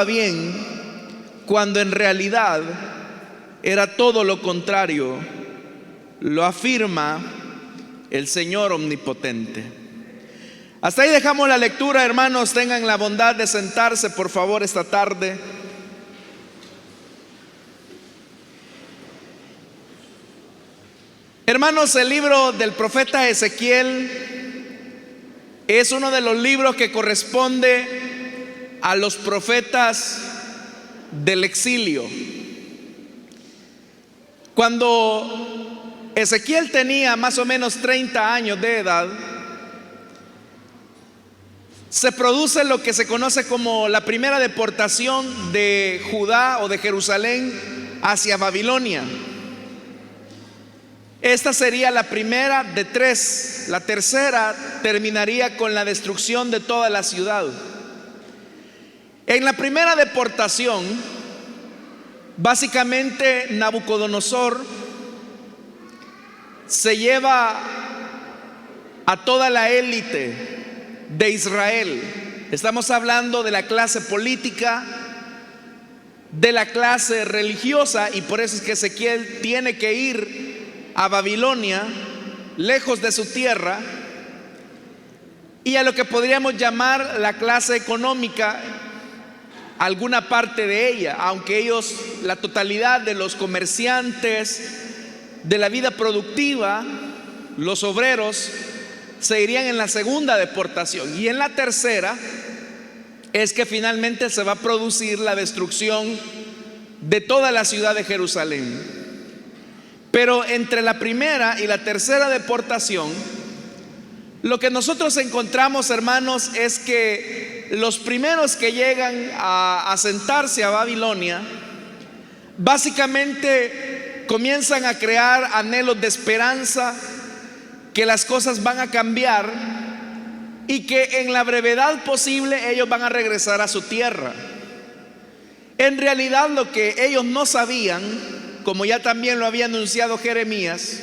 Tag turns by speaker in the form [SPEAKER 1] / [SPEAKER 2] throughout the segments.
[SPEAKER 1] bien cuando en realidad era todo lo contrario. Lo afirma el Señor omnipotente. Hasta ahí dejamos la lectura, hermanos. Tengan la bondad de sentarse, por favor, esta tarde. Hermanos, el libro del profeta Ezequiel es uno de los libros que corresponde a los profetas del exilio. Cuando Ezequiel tenía más o menos 30 años de edad, se produce lo que se conoce como la primera deportación de Judá o de Jerusalén hacia Babilonia. Esta sería la primera de tres. La tercera terminaría con la destrucción de toda la ciudad. En la primera deportación, básicamente Nabucodonosor se lleva a toda la élite de Israel. Estamos hablando de la clase política, de la clase religiosa, y por eso es que Ezequiel tiene que ir a Babilonia, lejos de su tierra, y a lo que podríamos llamar la clase económica, alguna parte de ella, aunque ellos, la totalidad de los comerciantes, de la vida productiva, los obreros, se irían en la segunda deportación. Y en la tercera es que finalmente se va a producir la destrucción de toda la ciudad de Jerusalén. Pero entre la primera y la tercera deportación, lo que nosotros encontramos, hermanos, es que los primeros que llegan a asentarse a Babilonia, básicamente comienzan a crear anhelos de esperanza, que las cosas van a cambiar y que en la brevedad posible ellos van a regresar a su tierra. En realidad, lo que ellos no sabían, como ya también lo había anunciado Jeremías,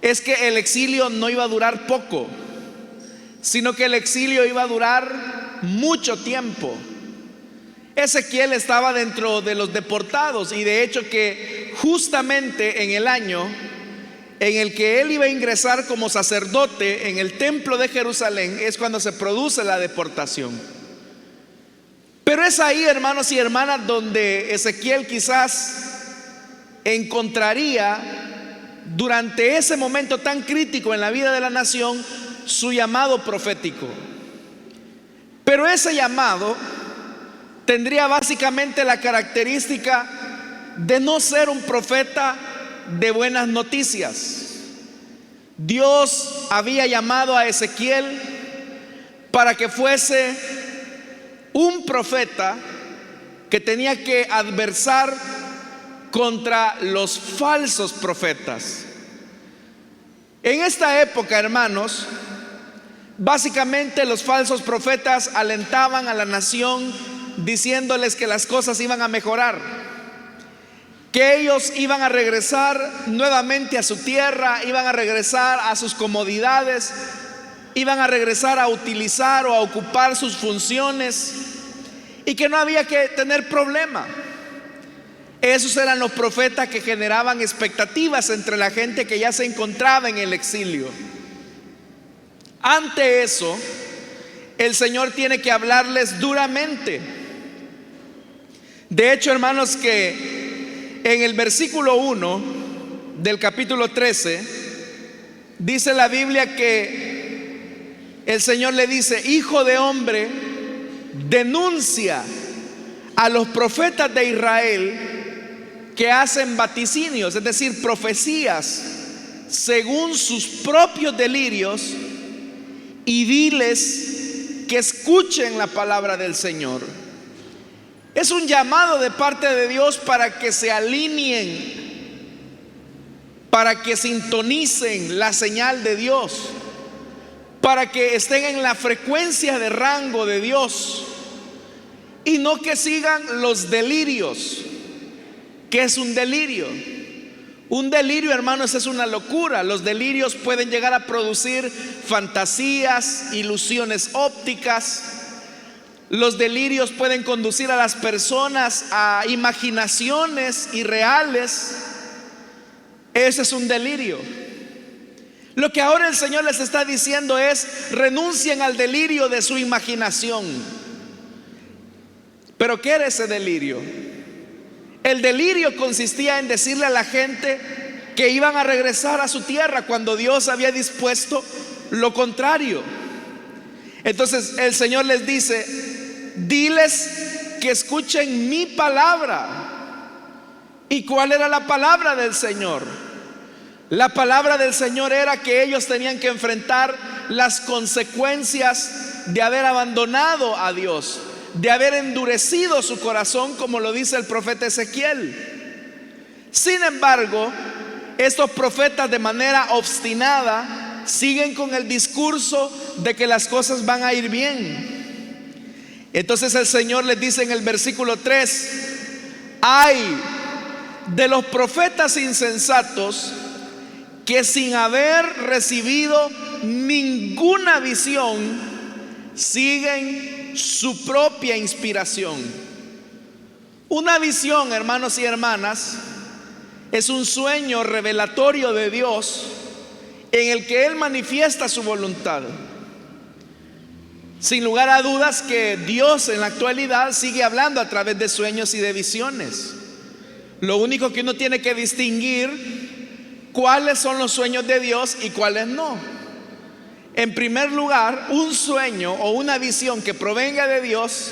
[SPEAKER 1] es que el exilio no iba a durar poco, sino que el exilio iba a durar mucho tiempo. Ezequiel estaba dentro de los deportados, y de hecho que justamente en el año en el que él iba a ingresar como sacerdote en el templo de Jerusalén es cuando se produce la deportación. Pero es ahí, hermanos y hermanas, donde Ezequiel quizás encontraría durante ese momento tan crítico en la vida de la nación su llamado profético. Pero ese llamado tendría básicamente la característica de no ser un profeta de buenas noticias. Dios había llamado a Ezequiel para que fuese un profeta que tenía que adversar contra los falsos profetas. En esta época, hermanos, básicamente los falsos profetas alentaban a la nación diciéndoles que las cosas iban a mejorar, que ellos iban a regresar nuevamente a su tierra, iban a regresar a sus comodidades, iban a regresar a utilizar o a ocupar sus funciones, y que no había que tener problema. Esos eran los profetas que generaban expectativas entre la gente que ya se encontraba en el exilio. Ante eso, el Señor tiene que hablarles duramente. De hecho, hermanos, que en el versículo 1 del capítulo 13 dice la Biblia que el Señor le dice: hijo de hombre, denuncia a los profetas de Israel que hacen vaticinios, es decir, profecías según sus propios delirios, y diles que escuchen la palabra del Señor. Es un llamado de parte de Dios para que se alineen, para que sintonicen la señal de Dios, para que estén en la frecuencia de rango de Dios, y no que sigan los delirios. ¿Qué es un delirio? Un delirio, hermanos, es una locura. Los delirios pueden llegar a producir fantasías, ilusiones ópticas. Los delirios pueden conducir a las personas a imaginaciones irreales. Ese es un delirio. Lo que ahora el Señor les está diciendo es: renuncien al delirio de su imaginación. ¿Pero qué era ese delirio? El delirio consistía en decirle a la gente que iban a regresar a su tierra cuando Dios había dispuesto lo contrario. Entonces el Señor les dice: diles que escuchen mi palabra. ¿Y cuál era la palabra del Señor? La palabra del Señor era que ellos tenían que enfrentar las consecuencias de haber abandonado a Dios, de haber endurecido su corazón, como lo dice el profeta Ezequiel. Sin embargo, estos profetas, de manera obstinada, siguen con el discurso de que las cosas van a ir bien. Entonces el Señor les dice en el versículo 3: ay de los profetas insensatos que sin haber recibido ninguna visión siguen su propia inspiración. Una visión, hermanos y hermanas, es un sueño revelatorio de Dios en el que Él manifiesta su voluntad. Sin lugar a dudas que Dios en la actualidad sigue hablando a través de sueños y de visiones. Lo único que uno tiene que distinguir cuáles son los sueños de Dios y cuáles no. En primer lugar, un sueño o una visión que provenga de Dios,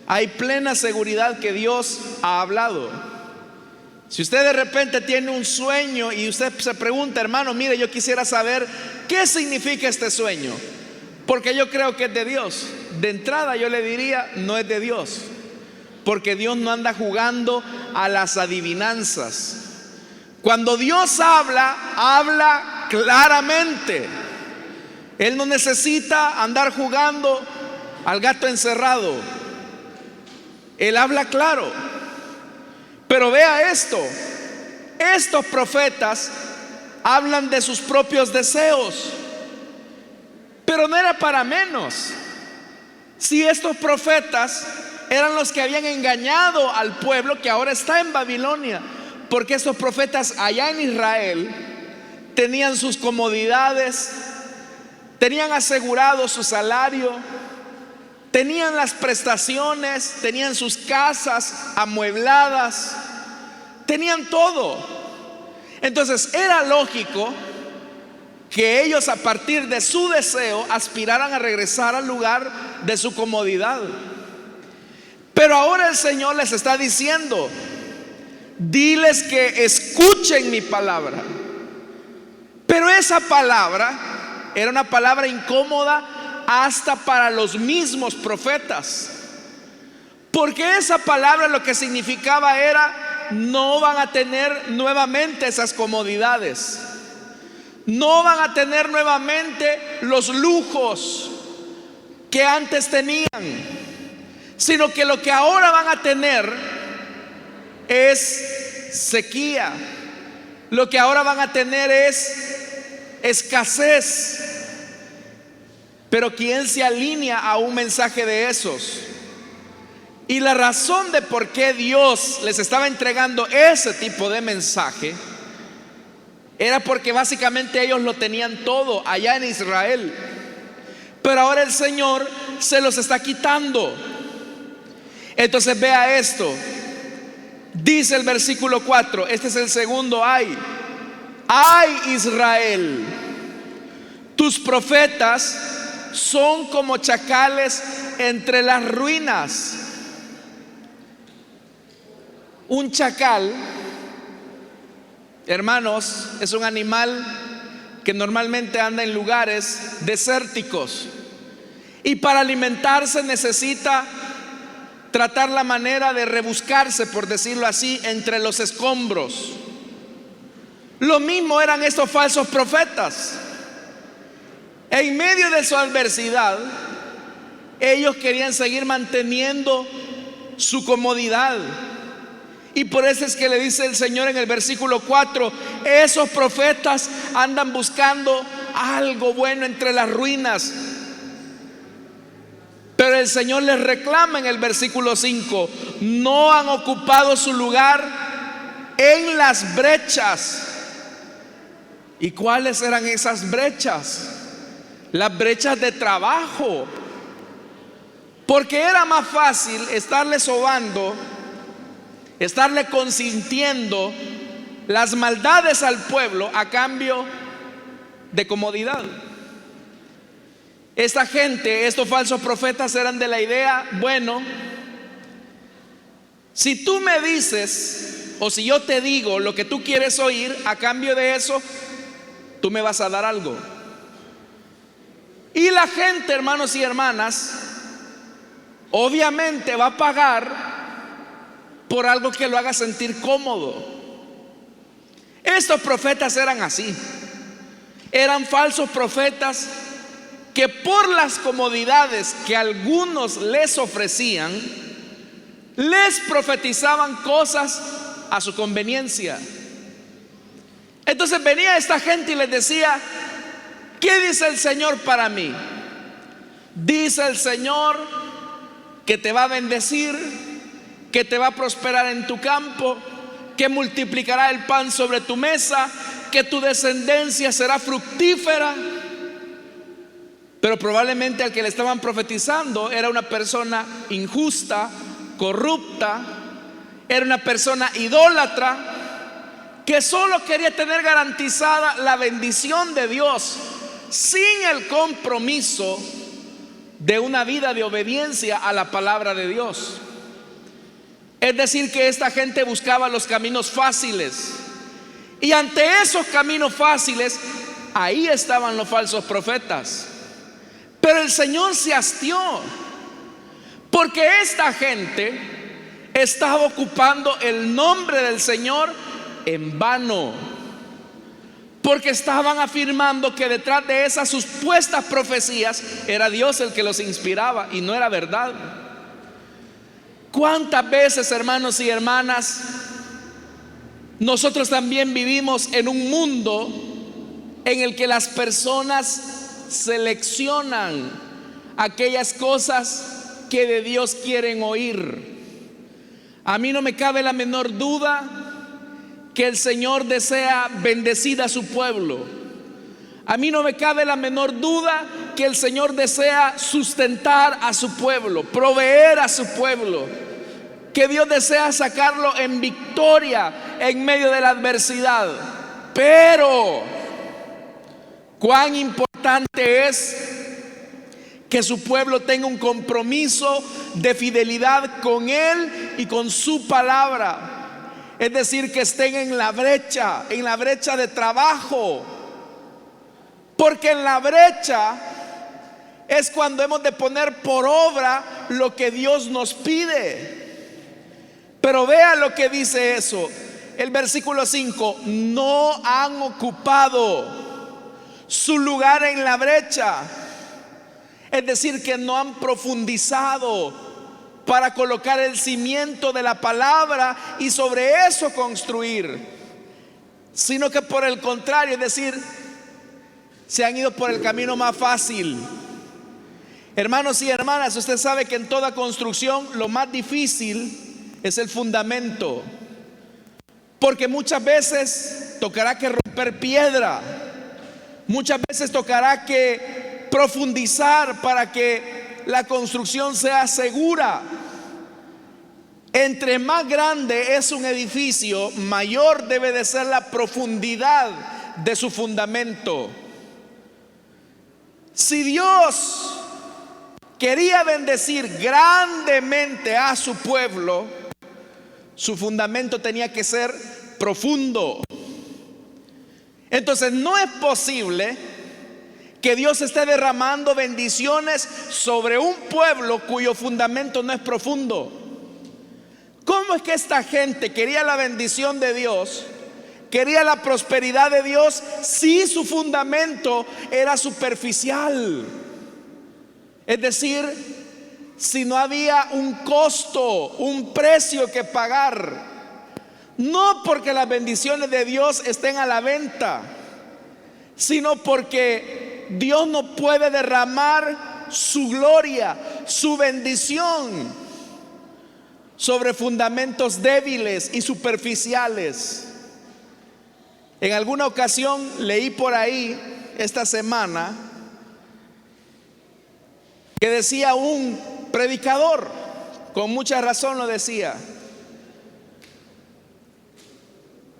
[SPEAKER 1] hay plena seguridad que Dios ha hablado. Si usted de repente tiene un sueño y usted se pregunta: hermano, mire, yo quisiera saber qué significa este sueño, porque yo creo que es de Dios. De entrada yo le diría: no es de Dios, porque Dios no anda jugando a las adivinanzas. Cuando Dios habla, habla claramente. Él no necesita andar jugando al gato encerrado. Él habla claro. Pero vea esto: estos profetas hablan de sus propios deseos. Pero no era para menos. Si estos profetas eran los que habían engañado al pueblo que ahora está en Babilonia, porque estos profetas allá en Israel tenían sus comodidades, tenían asegurado su salario, tenían las prestaciones, tenían sus casas amuebladas, tenían todo. Entonces era lógico que ellos, a partir de su deseo, aspiraran a regresar al lugar de su comodidad. Pero ahora el Señor les está diciendo: diles que escuchen mi palabra. Pero esa palabra era una palabra incómoda hasta para los mismos profetas, porque esa palabra lo que significaba era: no van a tener nuevamente esas comodidades, no van a tener nuevamente los lujos que antes tenían, sino que lo que ahora van a tener es sequía. Lo que ahora van a tener es escasez. Pero ¿quién se alinea a un mensaje de esos? Y la razón de por qué Dios les estaba entregando ese tipo de mensaje era porque básicamente ellos lo tenían todo allá en Israel. Pero ahora el Señor se los está quitando. Entonces vea esto. Dice el versículo 4, este es el segundo ay. Ay, Israel, tus profetas son como chacales entre las ruinas. Un chacal, hermanos, es un animal que normalmente anda en lugares desérticos, y para alimentarse necesita tratar la manera de rebuscarse, por decirlo así, entre los escombros. Lo mismo eran estos falsos profetas. En medio de su adversidad, ellos querían seguir manteniendo su comodidad. Y por eso es que le dice el Señor en el versículo 4: esos profetas andan buscando algo bueno entre las ruinas. Pero el Señor les reclama en el versículo 5: no han ocupado su lugar en las brechas. ¿Y cuáles eran esas brechas? Las brechas de trabajo. Porque era más fácil estarle sobando, estarle consintiendo las maldades al pueblo a cambio de comodidad. Esta gente, estos falsos profetas, eran de la idea: bueno, si tú me dices o si yo te digo lo que tú quieres oír, a cambio de eso tú me vas a dar algo. Y la gente, hermanos y hermanas, obviamente va a pagar por algo que lo haga sentir cómodo. Estos profetas eran así. Eran falsos profetas que por las comodidades que algunos les ofrecían, les profetizaban cosas a su conveniencia. Entonces venía esta gente y les decía: ¿qué dice el Señor para mí? Dice el Señor que te va a bendecir, que te va a prosperar en tu campo, que multiplicará el pan sobre tu mesa, que tu descendencia será fructífera. Pero probablemente al que le estaban profetizando era una persona injusta, corrupta, era una persona idólatra, que solo quería tener garantizada la bendición de Dios sin el compromiso de una vida de obediencia a la palabra de Dios. Es decir, que esta gente buscaba los caminos fáciles, y ante esos caminos fáciles, ahí estaban los falsos profetas. Pero el Señor se hastió, porque esta gente estaba ocupando el nombre del Señor en vano, porque estaban afirmando que detrás de esas supuestas profecías era Dios el que los inspiraba, y no era verdad. ¿Cuántas veces, hermanos y hermanas, nosotros también vivimos en un mundo en el que las personas seleccionan aquellas cosas que de Dios quieren oír? A mí no me cabe la menor duda que el Señor desea bendecir a su pueblo. A mí no me cabe la menor duda que el Señor desea sustentar a su pueblo, proveer a su pueblo, que Dios desea sacarlo en victoria en medio de la adversidad. Pero cuán importante es que su pueblo tenga un compromiso de fidelidad con Él y con su palabra. Es decir, que estén en la brecha de trabajo. Porque en la brecha es cuando hemos de poner por obra lo que Dios nos pide. Pero vea lo que dice eso. El versículo 5: no han ocupado su lugar en la brecha. Es decir, que no han profundizado para colocar el cimiento de la palabra y sobre eso construir, sino que por el contrario, es decir, se han ido por el camino más fácil. Hermanos y hermanas, usted sabe que en toda construcción lo más difícil es el fundamento, porque muchas veces tocará que romper piedra, muchas veces tocará que profundizar para que la construcción sea segura. Entre más grande es un edificio, mayor debe de ser la profundidad de su fundamento. Si Dios quería bendecir grandemente a su pueblo, su fundamento tenía que ser profundo. Entonces no es posible que Dios esté derramando bendiciones sobre un pueblo cuyo fundamento no es profundo. ¿Cómo es que esta gente quería la bendición de Dios, quería la prosperidad de Dios, si su fundamento era superficial? Es decir, si no había un costo, un precio que pagar. No porque las bendiciones de Dios estén a la venta, sino porque Dios no puede derramar su gloria, su bendición sobre fundamentos débiles y superficiales. En alguna ocasión leí por ahí esta semana que decía un predicador, con mucha razón lo decía: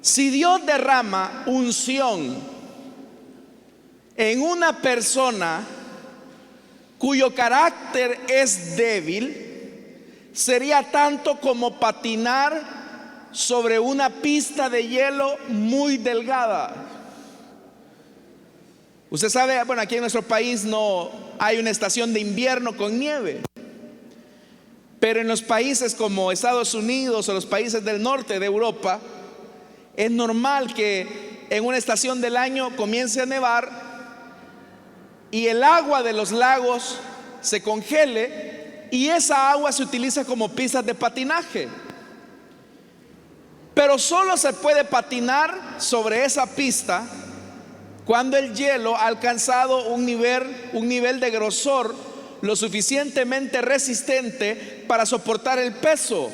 [SPEAKER 1] si Dios derrama unción en una persona cuyo carácter es débil, sería tanto como patinar sobre una pista de hielo muy delgada. Usted sabe, bueno, aquí en nuestro país no hay una estación de invierno con nieve, pero en los países como Estados Unidos o los países del norte de Europa, es normal que en una estación del año comience a nevar y el agua de los lagos se congele y esa agua se utiliza como pistas de patinaje. Pero solo se puede patinar sobre esa pista cuando el hielo ha alcanzado un nivel de grosor lo suficientemente resistente para soportar el peso.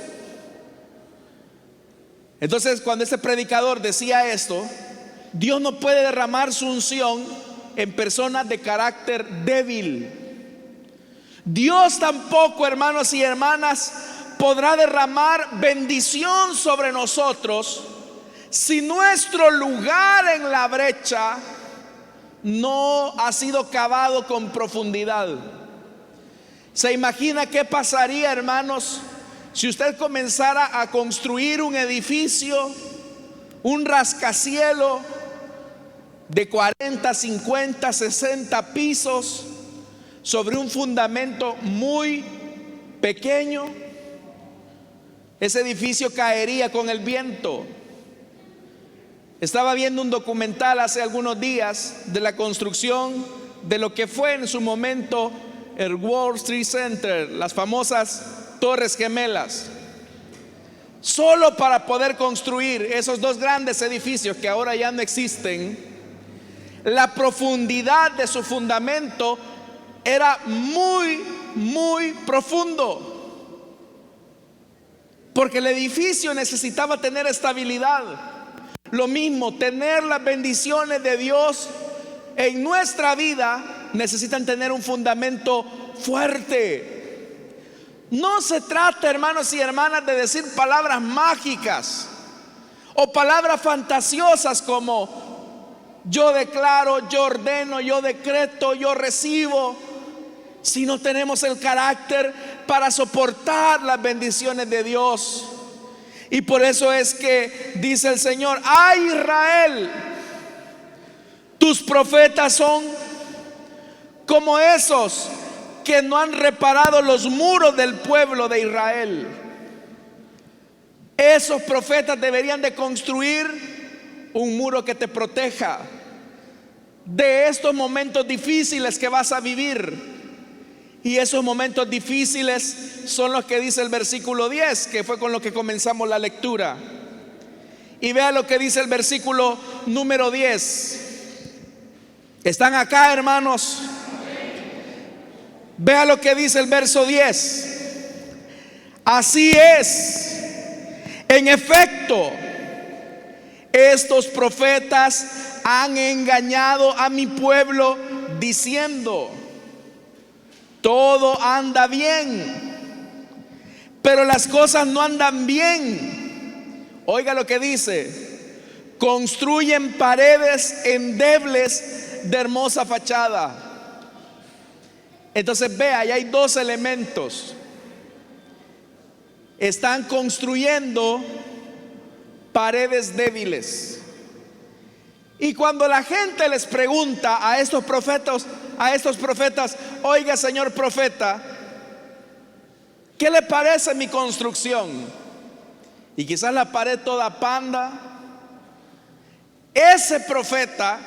[SPEAKER 1] Entonces, cuando este predicador decía esto, Dios no puede derramar su unción en personas de carácter débil. Dios tampoco, hermanos y hermanas, podrá derramar bendición sobre nosotros si nuestro lugar en la brecha no ha sido cavado con profundidad. ¿Se imagina qué pasaría, hermanos, si usted comenzara a construir un edificio, un rascacielos de 40, 50, 60 pisos sobre un fundamento muy pequeño? Ese edificio caería con el viento. Estaba viendo un documental hace algunos días de la construcción de lo que fue en su momento el World Trade Center, las famosas Torres Gemelas. Solo para poder construir esos dos grandes edificios que ahora ya no existen, la profundidad de su fundamento era muy, muy profundo, porque el edificio necesitaba tener estabilidad. Lo mismo, tener las bendiciones de Dios en nuestra vida necesitan tener un fundamento fuerte. No se trata, hermanos y hermanas, de decir palabras mágicas o palabras fantasiosas como yo declaro, yo ordeno, yo decreto, yo recibo, si no tenemos el carácter para soportar las bendiciones de Dios. Y por eso es que dice el Señor: ¡ay, Israel! Tus profetas son como esos que no han reparado los muros del pueblo de Israel. Esos profetas deberían de construir un muro que te proteja de estos momentos difíciles que vas a vivir. Y esos momentos difíciles son los que dice el versículo 10, que fue con lo que comenzamos la lectura. Y vea lo que dice el versículo número 10. ¿Están acá, hermanos? Vea lo que dice el verso 10. Así es, en efecto, estos profetas han engañado a mi pueblo diciendo: todo anda bien, pero las cosas no andan bien. Oiga lo que dice: construyen paredes endebles de hermosa fachada. Entonces vea, ahí hay dos elementos. Están construyendo paredes débiles. Y cuando la gente les pregunta a estos profetas, oiga, señor profeta, ¿qué le parece mi construcción? Y quizás la pared toda panda. Ese profeta,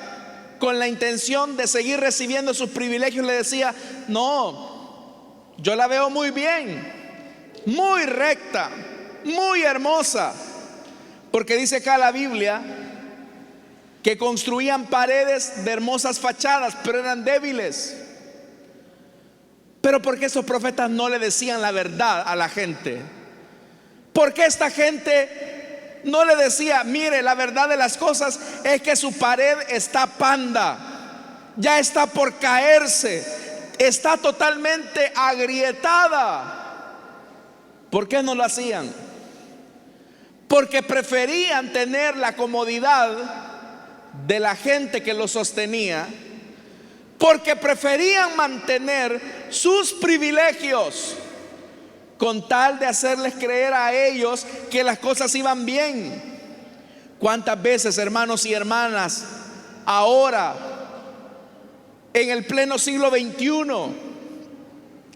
[SPEAKER 1] con la intención de seguir recibiendo sus privilegios, le decía: no, yo la veo muy bien, muy recta, muy hermosa. Porque dice acá la Biblia que construían paredes de hermosas fachadas, pero eran débiles. Pero ¿por qué estos profetas no le decían la verdad a la gente? ¿Por qué esta gente no le decía: mire, la verdad de las cosas es que su pared está panda, ya está por caerse, está totalmente agrietada? ¿Por qué no lo hacían? Porque preferían tener la comodidad de la gente que los sostenía, porque preferían mantener sus privilegios con tal de hacerles creer a ellos que las cosas iban bien. ¿Cuántas veces, hermanos y hermanas, ahora en el pleno siglo XXI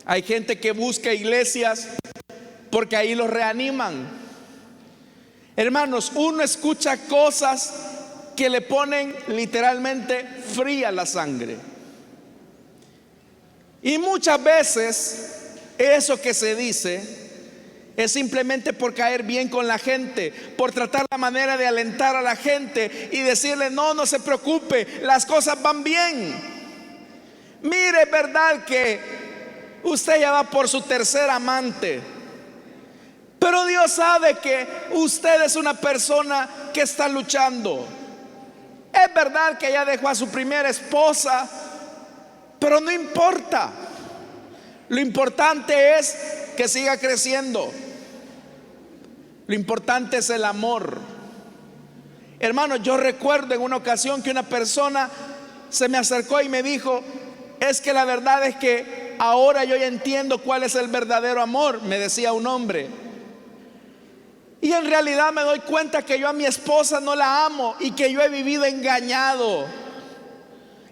[SPEAKER 1] hay gente que busca iglesias porque ahí los reaniman? Hermanos, uno escucha cosas que le ponen literalmente fría la sangre. Y muchas veces eso que se dice es simplemente por caer bien con la gente, por tratar la manera de alentar a la gente y decirle: no, no se preocupe, las cosas van bien. Mire, es verdad que usted ya va por su tercer amante, pero Dios sabe que usted es una persona que está luchando. Es verdad que ya dejó a su primera esposa, pero no importa. Lo importante es que siga creciendo. Lo importante es el amor. Hermano, yo recuerdo en una ocasión que una persona se me acercó y me dijo: es que la verdad es que ahora yo ya entiendo cuál es el verdadero amor, me decía un hombre. Y en realidad me doy cuenta que yo a mi esposa no la amo y que yo he vivido engañado,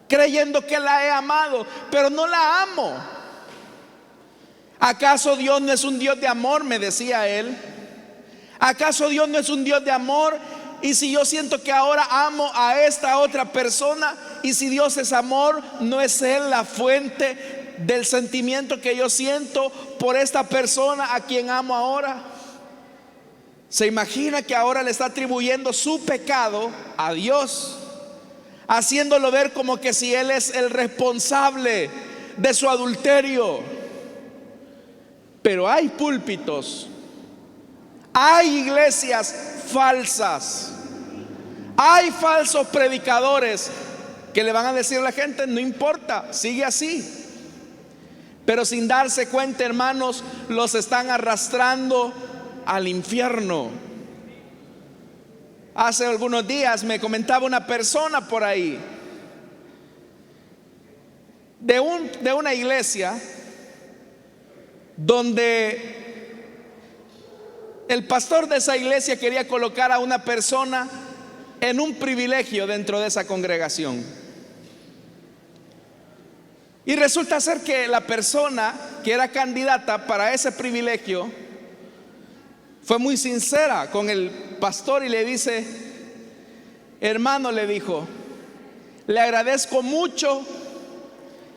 [SPEAKER 1] creyendo que la he amado, pero no la amo. ¿Acaso Dios no es un Dios de amor?, me decía él. ¿Acaso Dios no es un Dios de amor? Y si yo siento que ahora amo a esta otra persona, y si Dios es amor, ¿no es Él la fuente del sentimiento que yo siento por esta persona a quien amo ahora? ¿Se imagina que ahora le está atribuyendo su pecado a Dios, haciéndolo ver como que si Él es el responsable de su adulterio? Pero hay púlpitos, hay iglesias falsas, hay falsos predicadores que le van a decir a la gente: no importa, sigue así. Pero sin darse cuenta, hermanos, los están arrastrando al infierno. Hace algunos días me comentaba una persona por ahí de una iglesia donde el pastor de esa iglesia quería colocar a una persona en un privilegio dentro de esa congregación. Y resulta ser que la persona que era candidata para ese privilegio fue muy sincera con el pastor y le dice: hermano, le dijo, le agradezco mucho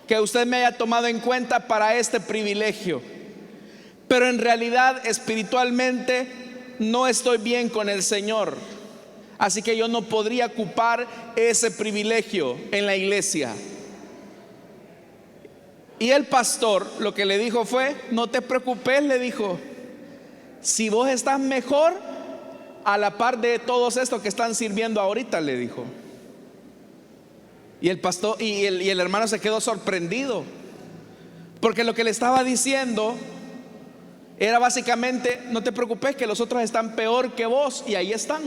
[SPEAKER 1] que usted me haya tomado en cuenta para este privilegio, pero en realidad espiritualmente no estoy bien con el Señor, así que yo no podría ocupar ese privilegio en la iglesia. Y el pastor lo que le dijo fue: no te preocupes, le dijo, si vos estás mejor a la par de todos estos que están sirviendo ahorita, le dijo. Y el pastor y el hermano se quedó sorprendido, porque lo que le estaba diciendo era básicamente: no te preocupes, que los otros están peor que vos, y ahí están.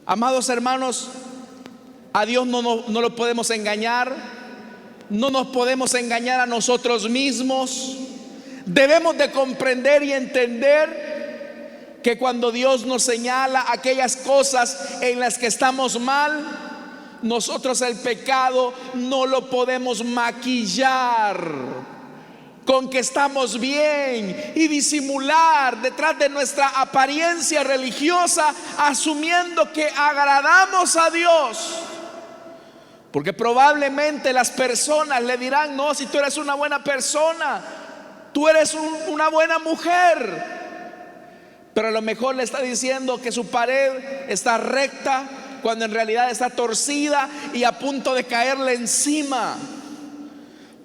[SPEAKER 1] Amados hermanos, a Dios no lo podemos engañar, no nos podemos engañar a nosotros mismos. Debemos de comprender y entender que cuando Dios nos señala aquellas cosas en las que estamos mal, nosotros el pecado no lo podemos maquillar con que estamos bien y disimular detrás de nuestra apariencia religiosa, asumiendo que agradamos a Dios. Porque probablemente las personas le dirán: no, si tú eres una buena persona, tú eres una buena mujer. Pero a lo mejor le está diciendo que su pared está recta, cuando en realidad está torcida y a punto de caerle encima.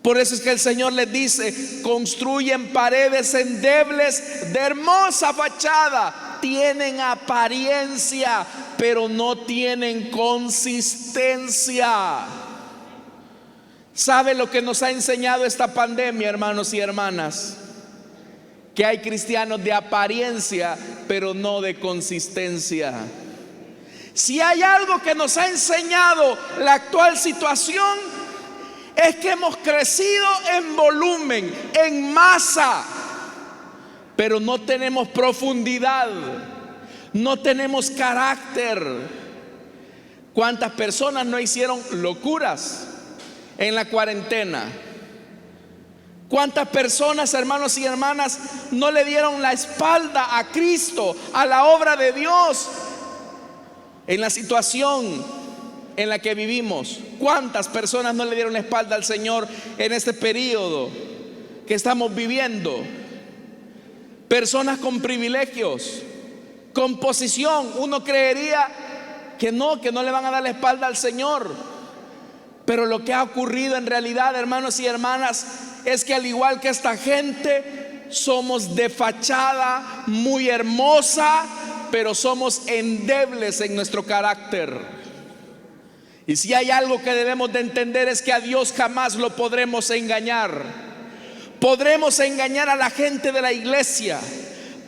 [SPEAKER 1] Por eso es que el Señor les dice: construyen paredes endebles de hermosa fachada, tienen apariencia, pero no tienen consistencia. ¿Sabe lo que nos ha enseñado esta pandemia, hermanos y hermanas? Que hay cristianos de apariencia, pero no de consistencia. Si hay algo que nos ha enseñado la actual situación, es que hemos crecido en volumen, en masa, pero no tenemos profundidad, no tenemos carácter. ¿Cuántas personas no hicieron locuras en la cuarentena? ¿Cuántas personas, hermanos y hermanas, no le dieron la espalda a Cristo, a la obra de Dios, en la situación en la que vivimos? ¿Cuántas personas no le dieron la espalda al Señor en este periodo que estamos viviendo? Personas con privilegios, con posición. Uno creería que no le van a dar la espalda al Señor. Pero lo que ha ocurrido en realidad, hermanos y hermanas, es que al igual que esta gente, somos de fachada muy hermosa, pero somos endebles en nuestro carácter. Y si hay algo que debemos de entender, es que a Dios jamás lo podremos engañar. Podremos engañar a la gente de la iglesia,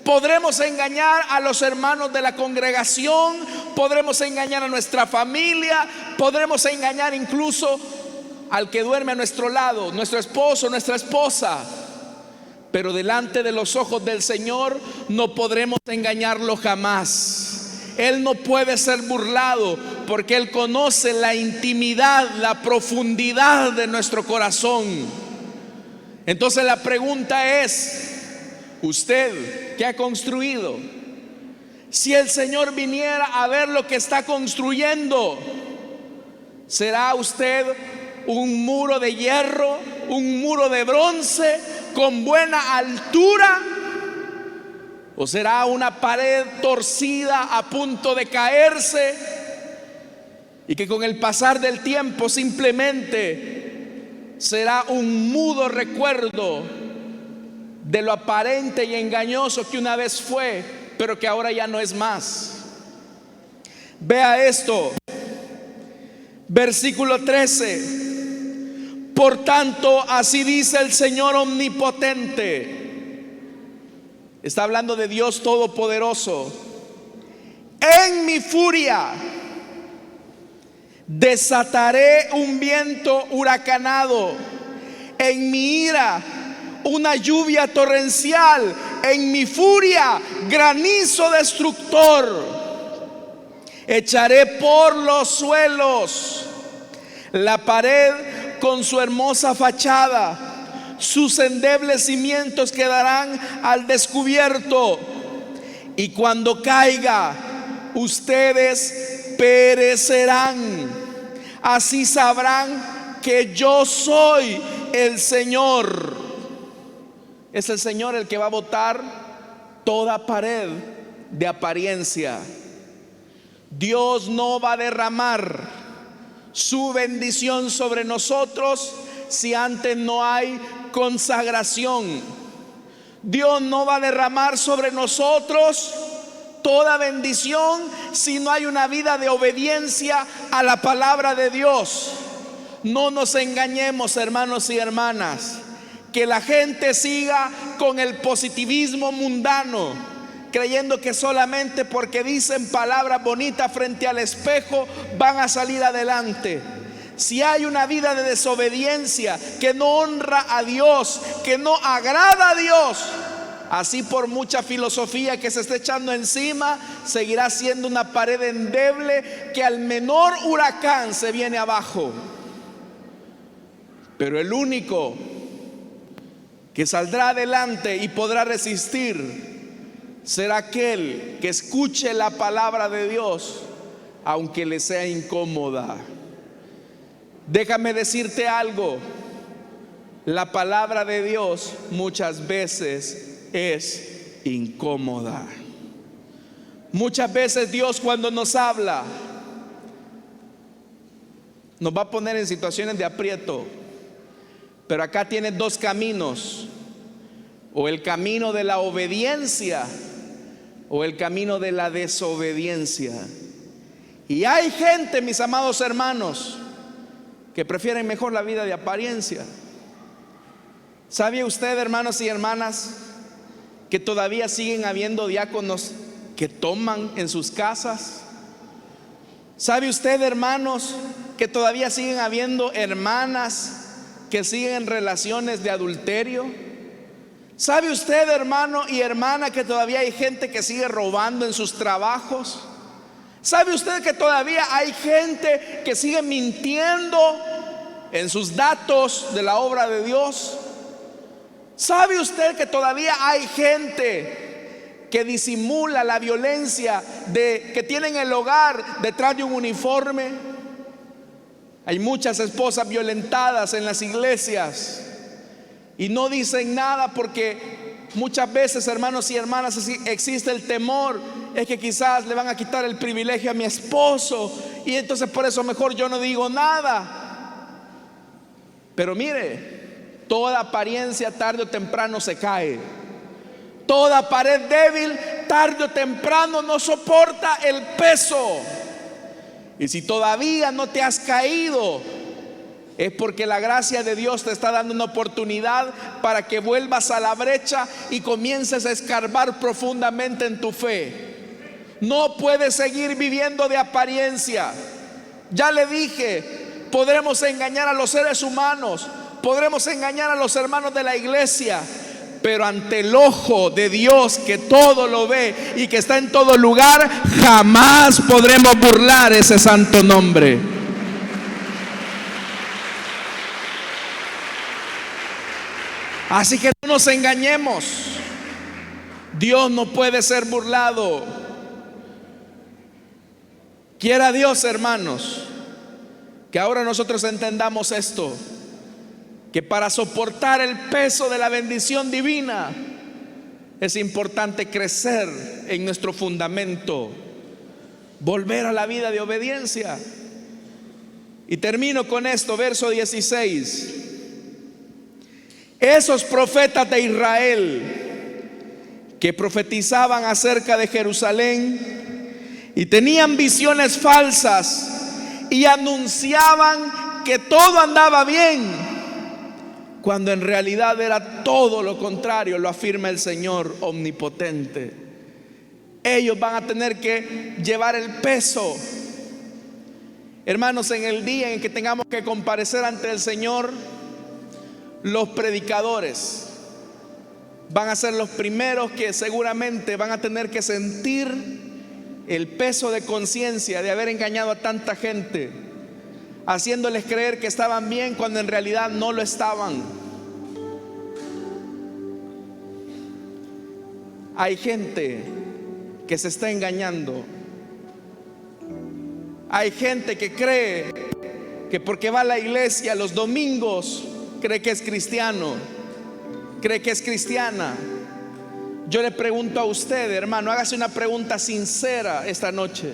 [SPEAKER 1] podremos engañar a los hermanos de la congregación, podremos engañar a nuestra familia, podremos engañar incluso al que duerme a nuestro lado, nuestro esposo, nuestra esposa. Pero delante de los ojos del Señor no podremos engañarlo jamás. Él no puede ser burlado, porque Él conoce la intimidad, la profundidad de nuestro corazón. Entonces la pregunta es: ¿usted qué ha construido? Si el Señor viniera a ver lo que está construyendo, ¿será usted un muro de hierro, un muro de bronce con buena altura? ¿O será una pared torcida a punto de caerse y que con el pasar del tiempo simplemente será un mudo recuerdo de lo aparente y engañoso que una vez fue, pero que ahora ya no es más? Vea esto, versículo 13: por tanto, así dice el Señor omnipotente. Está hablando de Dios Todopoderoso: en mi furia desataré un viento huracanado, en mi ira una lluvia torrencial, en mi furia granizo destructor. Echaré por los suelos la pared con su hermosa fachada, sus endebles cimientos quedarán al descubierto, y cuando caiga, ustedes perecerán. Así sabrán que yo soy el Señor. Es el Señor el que va a botar toda pared de apariencia. Dios no va a derramar su bendición sobre nosotros si antes no hay consagración. Dios no va a derramar sobre nosotros toda bendición si no hay una vida de obediencia a la palabra de Dios. No nos engañemos, hermanos y hermanas, que la gente siga con el positivismo mundano, creyendo que solamente porque dicen palabras bonitas frente al espejo van a salir adelante. Si hay una vida de desobediencia que no honra a Dios, que no agrada a Dios, así por mucha filosofía que se esté echando encima, seguirá siendo una pared endeble que al menor huracán se viene abajo. Pero el único que saldrá adelante y podrá resistir será aquel que escuche la palabra de Dios, aunque le sea incómoda. Déjame decirte algo: la palabra de Dios muchas veces es incómoda. Muchas veces Dios, cuando nos habla, nos va a poner en situaciones de aprieto, Pero acá tienes dos caminos: o el camino de la obediencia o el camino de la desobediencia. Y hay gente, mis amados hermanos, que prefieren mejor la vida de apariencia. ¿Sabe usted, hermanos y hermanas, que todavía siguen habiendo diáconos que toman en sus casas? ¿Sabe usted, hermanos, que todavía siguen habiendo hermanas que siguen en relaciones de adulterio? ¿Sabe usted, hermano y hermana, que todavía hay gente que sigue robando en sus trabajos? ¿Sabe usted que todavía hay gente que sigue mintiendo en sus datos de la obra de Dios? ¿Sabe usted que todavía hay gente que disimula la violencia que tiene en el hogar detrás de un uniforme? Hay muchas esposas violentadas en las iglesias y no dicen nada porque muchas veces, hermanos y hermanas, existe el temor: es que quizás le van a quitar el privilegio a mi esposo y entonces por eso mejor yo no digo nada. Pero mire, toda apariencia tarde o temprano se cae. Toda pared débil tarde o temprano no soporta el peso. Y si todavía no te has caído, es porque la gracia de Dios te está dando una oportunidad para que vuelvas a la brecha y comiences a escarbar profundamente en tu fe. No puedes seguir viviendo de apariencia. Ya le dije, podremos engañar a los seres humanos, podremos engañar a los hermanos de la iglesia, pero ante el ojo de Dios, que todo lo ve y que está en todo lugar, jamás podremos burlar ese santo nombre. Así que no nos engañemos. Dios no puede ser burlado. Quiera Dios, hermanos, que ahora nosotros entendamos esto: que para soportar el peso de la bendición divina es importante crecer en nuestro fundamento, volver a la vida de obediencia. Y termino con esto, verso 16. Esos profetas de Israel que profetizaban acerca de Jerusalén y tenían visiones falsas y anunciaban que todo andaba bien, cuando en realidad era todo lo contrario, lo afirma el Señor omnipotente. Ellos van a tener que llevar el peso. Hermanos, en el día en que tengamos que comparecer ante el Señor, los predicadores van a ser los primeros que seguramente van a tener que sentir el peso de conciencia de haber engañado a tanta gente, haciéndoles creer que estaban bien cuando en realidad no lo estaban. Hay gente que se está engañando. Hay gente que cree que porque va a la iglesia los domingos, cree que es cristiano, cree que es cristiana. Yo le pregunto a usted, hermano, hágase una pregunta sincera esta noche,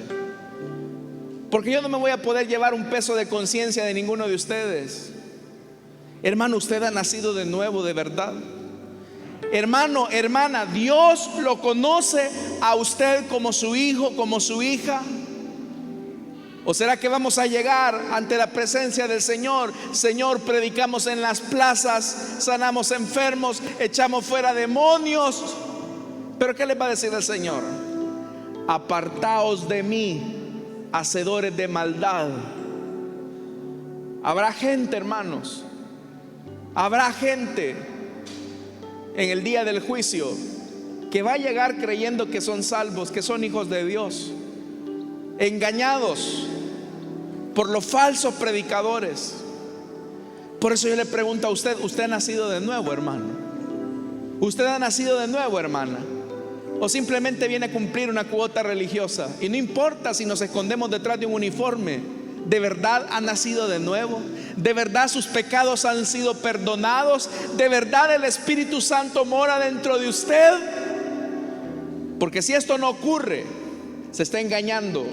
[SPEAKER 1] porque yo no me voy a poder llevar un peso de conciencia de ninguno de ustedes. Hermano, usted ha nacido de nuevo de verdad. Hermano, hermana, Dios lo conoce a usted como su hijo, como su hija. ¿O será que vamos a llegar ante la presencia del Señor? Señor, predicamos en las plazas, sanamos enfermos, echamos fuera demonios, pero ¿qué les va a decir el Señor? Apartaos de mí, hacedores de maldad. Habrá gente, hermanos, habrá gente en el día del juicio que va a llegar creyendo que son salvos, que son hijos de Dios, engañados por los falsos predicadores. Por eso yo le pregunto a usted: ¿usted ha nacido de nuevo, hermano? ¿Usted ha nacido de nuevo, hermana? ¿O simplemente viene a cumplir una cuota religiosa? Y no importa si nos escondemos detrás de un uniforme. ¿De verdad ha nacido de nuevo? ¿De verdad sus pecados han sido perdonados? ¿De verdad el Espíritu Santo mora dentro de usted? Porque si esto no ocurre, se está engañando.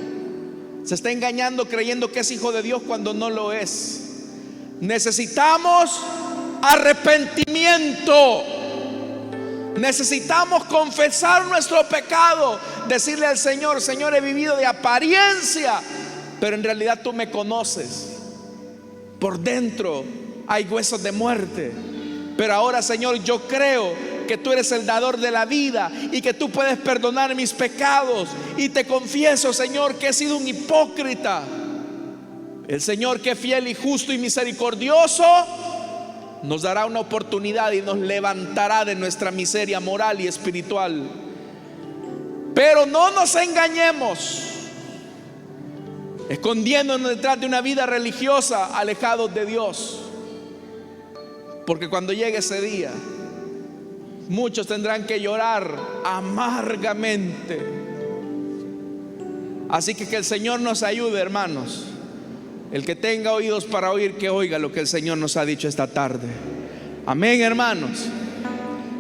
[SPEAKER 1] Se está engañando creyendo que es hijo de Dios cuando no lo es. Necesitamos arrepentimiento. Necesitamos confesar nuestro pecado, decirle al Señor: Señor, he vivido de apariencia, pero en realidad tú me conoces. Por dentro hay huesos de muerte. Pero ahora, Señor, yo creo que tú eres el dador de la vida y que tú puedes perdonar mis pecados. Y te confieso, Señor, que he sido un hipócrita. El Señor, que es fiel y justo y misericordioso, nos dará una oportunidad y nos levantará de nuestra miseria moral y espiritual. Pero no nos engañemos, escondiéndonos detrás de una vida religiosa, alejados de Dios. Porque cuando llegue ese día, muchos tendrán que llorar amargamente. Así que el Señor nos ayude, hermanos. El que tenga oídos para oír, que oiga lo que el Señor nos ha dicho esta tarde. Amén, hermanos.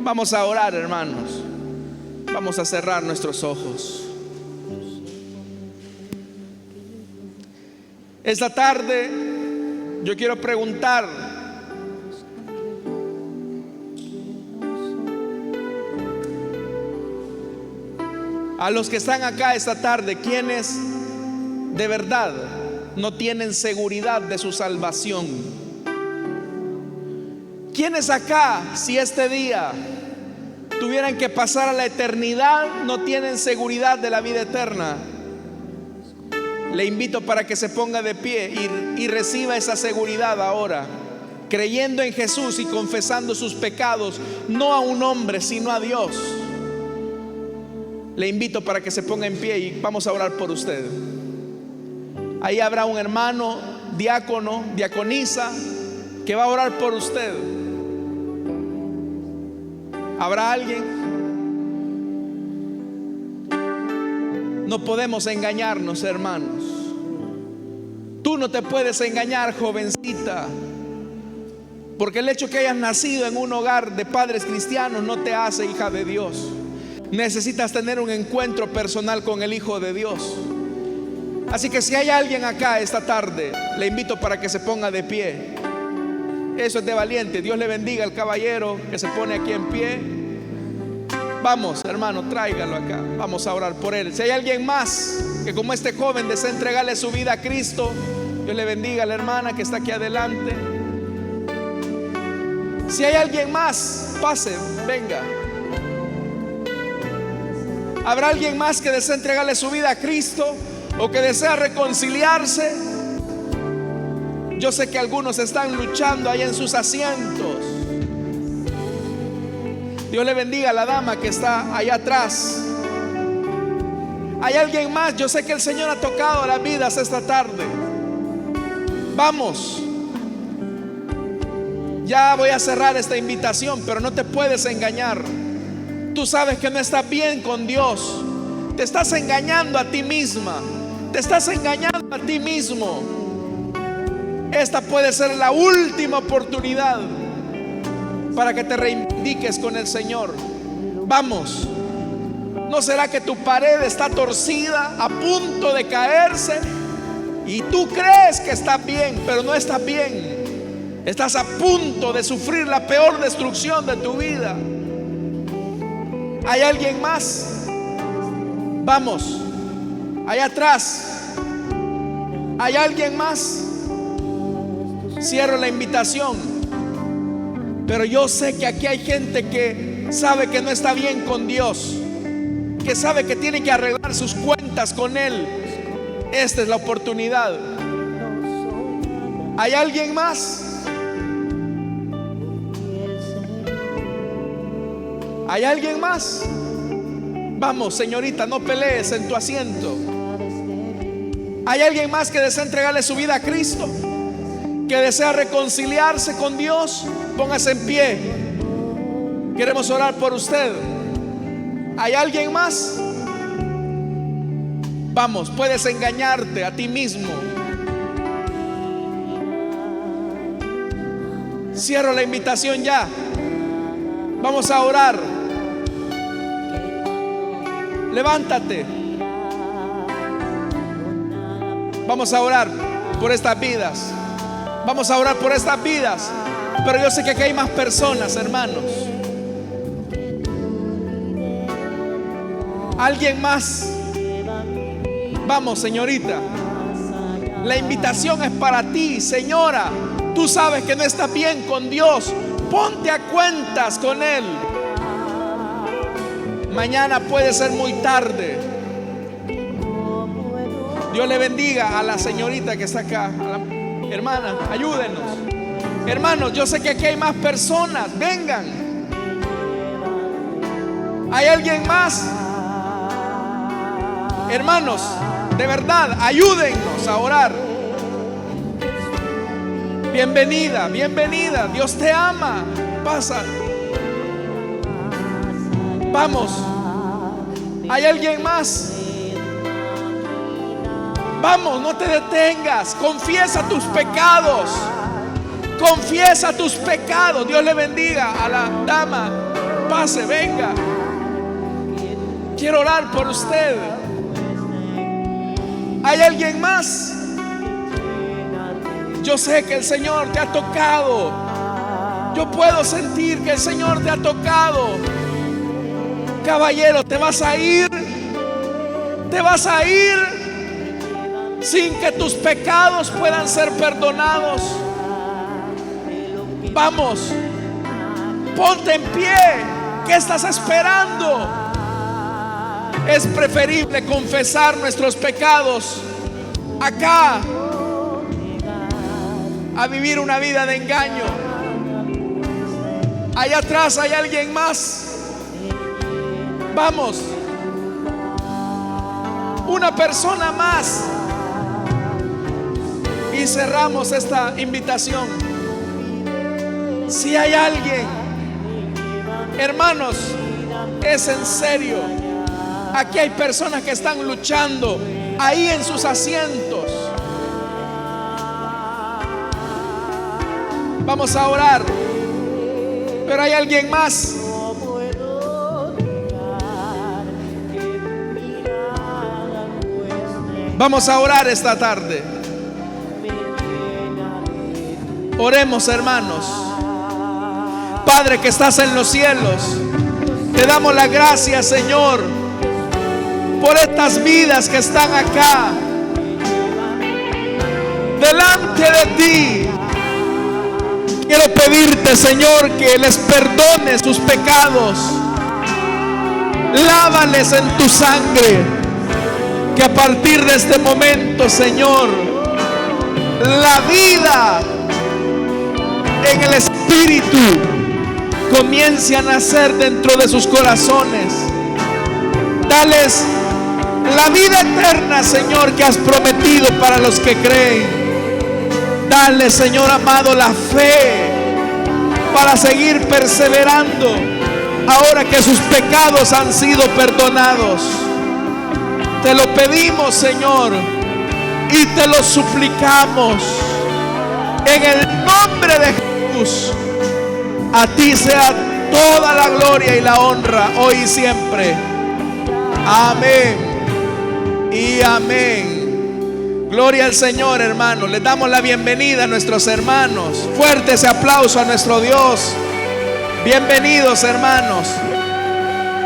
[SPEAKER 1] Vamos a orar, hermanos. Vamos a cerrar nuestros ojos. Esta tarde yo quiero preguntar: a los que están acá esta tarde, ¿quiénes de verdad no tienen seguridad de su salvación? ¿Quiénes acá, si este día tuvieran que pasar a la eternidad, no tienen seguridad de la vida eterna? Le invito para que se ponga de pie y reciba esa seguridad ahora, creyendo en Jesús y confesando sus pecados, no a un hombre, sino a Dios. Le invito para que se ponga en pie y vamos a orar por usted. Ahí habrá un hermano, diácono, diaconisa, que va a orar por usted. ¿Habrá alguien? No podemos engañarnos, hermanos. Tú no te puedes engañar, jovencita, porque el hecho que hayas nacido en un hogar de padres cristianos no te hace hija de Dios. Necesitas tener un encuentro personal con el Hijo de Dios. Así que si hay alguien acá esta tarde, le invito para que se ponga de pie. Eso es de valiente. Dios le bendiga al caballero que se pone aquí en pie. Vamos, hermano, tráigalo acá. Vamos a orar por él. Si hay alguien más que, como este joven, desea entregarle su vida a Cristo, Dios le bendiga a la hermana que está aquí adelante. Si hay alguien más, pase, venga. ¿Habrá alguien más que desea entregarle su vida a Cristo o que desea reconciliarse? Yo sé que algunos están luchando ahí en sus asientos. Dios le bendiga a la dama que está allá atrás. ¿Hay alguien más? Yo sé que el Señor ha tocado las vidas esta tarde. Vamos. Ya voy a cerrar esta invitación, pero no te puedes engañar. Tú sabes que no estás bien con Dios. Te estás engañando a ti misma. Te estás engañando a ti mismo. Esta puede ser la última oportunidad para que te reivindiques con el Señor. Vamos. ¿No será que tu pared está torcida, a punto de caerse, y tú crees que estás bien, pero no estás bien? Estás a punto de sufrir la peor destrucción de tu vida. ¿Hay alguien más? Vamos, allá atrás. ¿Hay alguien más? Cierro la invitación. Pero yo sé que aquí hay gente que sabe que no está bien con Dios, que sabe que tiene que arreglar sus cuentas con Él. Esta es la oportunidad. ¿Hay alguien más? ¿Hay alguien más? Vamos, señorita, no pelees en tu asiento. ¿Hay alguien más que desea entregarle su vida a Cristo? ¿Que desea reconciliarse con Dios? Póngase en pie. Queremos orar por usted. ¿Hay alguien más? Vamos, puedes engañarte a ti mismo. Cierro la invitación ya. Vamos a orar. Levántate. Vamos a orar por estas vidas. Vamos a orar por estas vidas. Pero yo sé que aquí hay más personas, hermanos. ¿Alguien más? Vamos, señorita. La invitación es para ti, señora. Tú sabes que no estás bien con Dios. Ponte a cuentas con Él. Mañana puede ser muy tarde. Dios le bendiga a la señorita que está acá. A la hermana, ayúdenos. Hermanos, yo sé que aquí hay más personas. Vengan. ¿Hay alguien más? Hermanos, de verdad, ayúdennos a orar. Bienvenida, bienvenida. Dios te ama. Pasa. Vamos. ¿Hay alguien más? Vamos, no te detengas. Confiesa tus pecados. Confiesa tus pecados. Dios le bendiga a la dama. Pase, venga. Quiero orar por usted. ¿Hay alguien más? Yo sé que el Señor te ha tocado. Yo puedo sentir que el Señor te ha tocado. Caballero, te vas a ir. Te vas a ir sin que tus pecados puedan ser perdonados. Vamos, ponte en pie. ¿Qué estás esperando? Es preferible confesar nuestros pecados acá a vivir una vida de engaño. Allá atrás hay alguien más. Vamos, una persona más y cerramos esta invitación. Si hay alguien, hermanos, es en serio. Aquí hay personas que están luchando ahí en sus asientos. Vamos a orar. Pero hay alguien más. Vamos a orar esta tarde. Oremos, hermanos. Padre que estás en los cielos, te damos la gracia, Señor, por estas vidas que están acá delante de ti. Quiero pedirte, Señor, que les perdones sus pecados. Lávales en tu sangre. Que a partir de este momento, Señor, la vida en el Espíritu comience a nacer dentro de sus corazones. Dales la vida eterna, Señor, que has prometido para los que creen. Dale, Señor amado, la fe para seguir perseverando ahora que sus pecados han sido perdonados. Te lo pedimos, Señor, y te lo suplicamos en el nombre de Jesús. A ti sea toda la gloria y la honra hoy y siempre. Amén y amén. Gloria al Señor, hermanos. Les damos la bienvenida a nuestros hermanos. Fuerte ese aplauso a nuestro Dios. Bienvenidos, hermanos.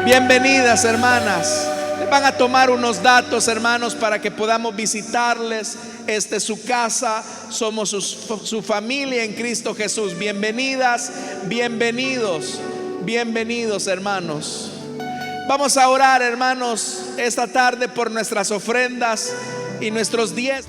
[SPEAKER 1] Bienvenidas, hermanas. Les van a tomar unos datos, hermanos, para que podamos visitarles. Esta es su casa. Somos su familia en Cristo Jesús. Bienvenidas, bienvenidos. Bienvenidos, hermanos. Vamos a orar, hermanos, esta tarde por nuestras ofrendas y nuestros 10.